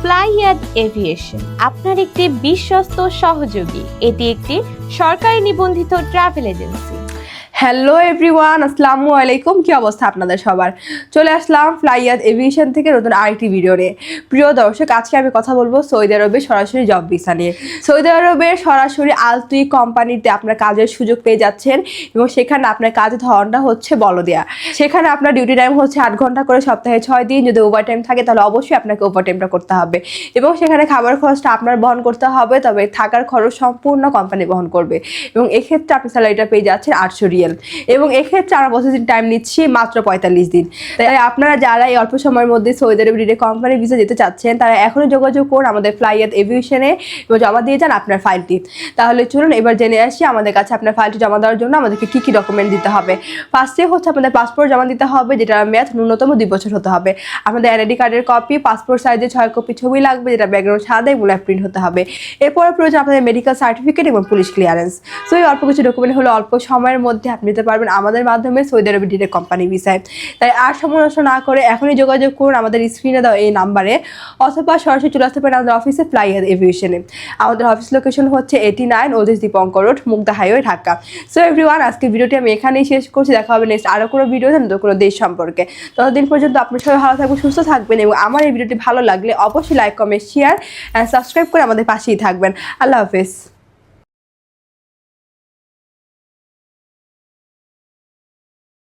ফ্লাইয়াদ aviation আপনার একটি বিশ্বস্ত সহযোগী। এটি একটি সরকারি নিবন্ধিত ট্রাভেল এজেন্সি। হ্যালো এভরিওয়ান, আসসালামু আলাইকুম। কি অবস্থা আপনাদের সবার? চলে আসলাম ফ্লাইয়াদ এভিয়েশন থেকে নতুন আরেকটি ভিডিও নিয়ে। প্রিয় দর্শক, আজকে আমি কথা বলবো সৌদি আরবের সরাসরি জব ভিসা নিয়ে। সৌদি আরবের সরাসরি আলতুই কোম্পানিতে আপনার কাজের সুযোগ পেয়ে যাচ্ছেন এবং সেখানে আপনার কাজের ধরনটা হচ্ছে বলদেয়া। সেখানে আপনার ডিউটি টাইম হচ্ছে 8 ঘন্টা করে, সপ্তাহে 6 দিন। যদি ওভার টাইম থাকে তাহলে অবশ্যই আপনাকে ওভার টাইমটা করতে হবে এবং সেখানে খাবার খরচটা আপনার বহন করতে হবে, তবে থাকার খরচ সম্পূর্ণ কোম্পানি বহন করবে এবং এক্ষেত্রে আপনি স্যালারিটা পেয়ে যাচ্ছেন 800 রিয়াল এবং এক্ষেত্রে আমরা প্রসেসিং টাইম নিচ্ছি মাত্র 45 দিন। তাই আপনারা যারা এই অল্প সময়ের মধ্যে সৌদি আরবে ডিরেক্ট কোম্পানি ভিসা যেতে চাচ্ছেন তারা এখনই যোগাযোগ করুন আমাদের ফ্লাইয়াদ এভিয়েশনে এবং জমা দিয়ে যান আপনার ফাইলটি। তাহলে চলুন এবার জেনে আসি আমাদের কাছে আপনার ফাইলটি জমা দেওয়ার জন্য আমাদেরকে কী কী ডকুমেন্ট দিতে হবে। ফার্স্টে হচ্ছে আপনাদের পাসপোর্ট জমা দিতে হবে, যেটা মেয়াদ ন্যূনতম 2 বছর হতে হবে। আপনাদের এনআইডি কার্ডের কপি, পাসপোর্ট সাইজে 6 কপি ছবি লাগবে, যেটা ব্যাকগ্রাউন্ড সাদা এবং প্রিন্ট হতে হবে। এরপরে প্রয়োজন আপনাদের মেডিকেল সার্টিফিকেট এবং পুলিশ ক্লিয়ারেন্স। সো এই অল্প কিছু ডকুমেন্ট হলো অল্প সময়ের মধ্যে আপনি নিতে পারবেন আমাদের মাধ্যমে সৌদি আরবে ডিরেক্ট কোম্পানি ভিসায়। তাই আর সময় নষ্ট না করে এখনই যোগাযোগ করুন আমাদের স্ক্রিনে দেওয়া এই নাম্বারে, অথবা সরাসরি চলে আসতে পারেন আমাদের অফিসে ফ্লাইয়াদ এভিয়েশনে। আমাদের অফিস লোকেশন হচ্ছে 89 ওলদিস Dipankar road, Mugda highway, Dhaka. So everyone, আজকে ভিডিওটি আমি এখানেই শেষ করছি। দেখা হবে নেক্সট আরও কোনো ভিডিওতে নতুন কোনো দেশ সম্পর্কে। ততদিন পর্যন্ত আপনার সবাই ভালো থাকবেন, সুস্থ থাকবেন এবং আমার এই ভিডিওটি ভালো লাগলে অবশ্যই like, comment, share and subscribe করে আমাদের পাশেই থাকবেন। আল্লাহ হাফেজ।